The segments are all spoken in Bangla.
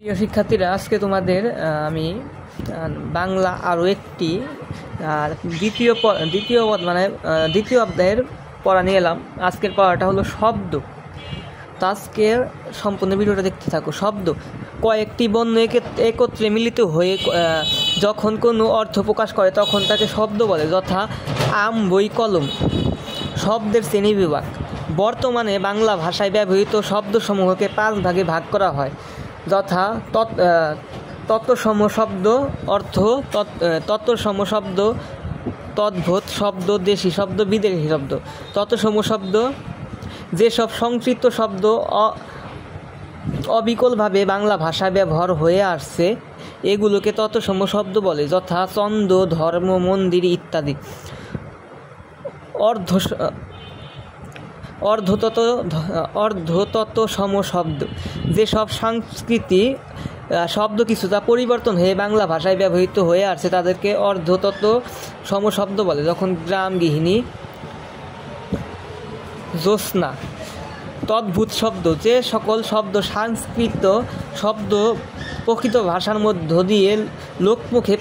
প্রিয় শিক্ষার্থীরা, আজকে তোমাদের আমি বাংলা আরও একটি দ্বিতীয় অধ্যায়ের পড়া নিয়ে এলাম। আজকের পড়াটা হলো শব্দ। তো আজকের সম্পূর্ণ ভিডিওটা দেখতে থাকো। শব্দ কয়েকটি বর্ণ একত্রে মিলিত হয়ে যখন কোনো অর্থ প্রকাশ করে তখন তাকে শব্দ বলে, যথা আম, বই, কলম। শব্দের শ্রেণীবিভাগ। বর্তমানে বাংলা ভাষায় ব্যবহৃত শব্দসমূহকে 5 ভাগে ভাগ করা হয়, যথা তত্সম শব্দ, অর্থ তত্সম শব্দ, তদ্ভুত শব্দ, দেশি শব্দ, বিদেশি শব্দ। তত্সম শব্দ যেসব সংস্কৃত শব্দ অবিকলভাবে বাংলা ভাষায় ব্যবহার হয়ে আসছে এগুলোকে তত্সম শব্দ বলে, যথা ছন্দ, ধর্ম, মন্দির ইত্যাদি। অর্ধতত্সম শব্দ যেসব সংস্কৃতি শব্দ কিছুটা পরিবর্তন হয়ে বাংলা ভাষায় ব্যবহৃত হয়ে আসছে তাদেরকে অর্ধতত্সম শব্দ বলে, যখন গ্রাম, গৃহিণী, জ্যোৎস্না। তদ্ভুত শব্দ যে সকল শব্দ সংস্কৃত শব্দ প্রকৃত ভাষার মধ্য দিয়ে লোকমুখে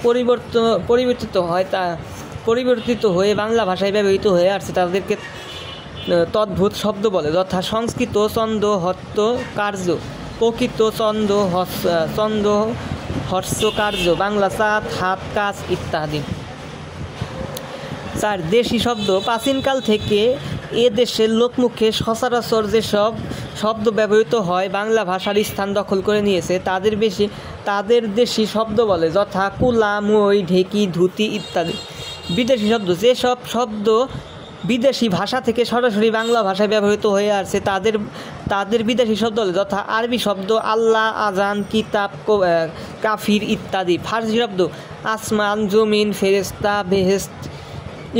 পরিবর্তিত হয়ে বাংলা ভাষায় ব্যবহৃত হয়ে আসছে তাদেরকে তদ্ভুত শব্দ বলে, যথা সংস্কৃত ছন্দ, হস্ত কার্য, প্রকৃত ছন্দ, হস্ত কার্য, বাংলা চাঁদ, হাত, কাজ ইত্যাদি। 4. দেশি শব্দ। প্রাচীনকাল থেকে এ দেশের লোকমুখে সচরাচর যেসব শব্দ ব্যবহৃত হয় বাংলা ভাষার স্থান দখল করে নিয়েছে তাদের দেশি শব্দ বলে, যথা কুলা, মই, ঢেকি, ধুতি ইত্যাদি। বিদেশি শব্দ যেসব শব্দ বিদেশি ভাষা থেকে সরাসরি বাংলা ভাষায় ব্যবহৃত হয়ে আসছে তাদের বিদেশি শব্দ বলে, যথা আরবি শব্দ আল্লাহ, আজান, কিতাব, কাফির ইত্যাদি। ফার্সি শব্দ আসমান, জমিন, ফেরেশতা, বেহেশত।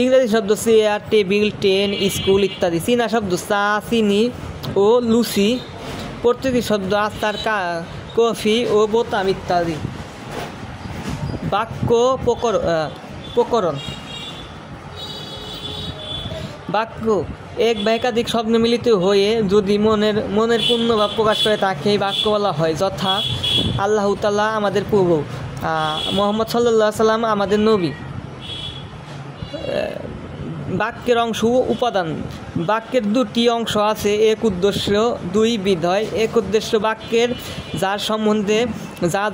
ইংরেজি শব্দ চেয়ার, টেবিল, ট্রেন, স্কুল ইত্যাদি। চীনা শব্দ চা, চিনি ও লুচি। পর্তুগিজ শব্দ আচার, কফি ও বোতাম ইত্যাদি। বাক্য প্রকরণ। বাক্য এক বা একাধিক শব্দ মিলিত হয়ে যদি মনের পূর্ণভাব প্রকাশ করে তাকেই বাক্য বলা হয়, যথা আল্লাহ তাআলা আমাদের প্রভু, মুহাম্মদ সাল্লাল্লাহু আলাইহি সাল্লাম আমাদের নবী। বাক্যের অংশ ও উপাদান। বাক্যের 2টি অংশ আছে, এক উদ্দেশ্য, 2 বিধেয়। এক উদ্দেশ্য বাক্যের যার সম্বন্ধে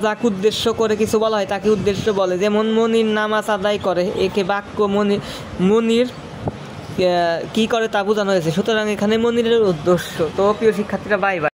যাকে উদ্দেশ্য করে কিছু বলা হয় তাকে উদ্দেশ্য বলে, যেমন মনির নামাজ আদায় করে, একে বাক্য মনির কি করে তা বোঝানো হয়েছে, সুতরাং এখানে মনিরের উদ্দেশ্য। তো প্রিয় শিক্ষার্থীরা, বাই বাই।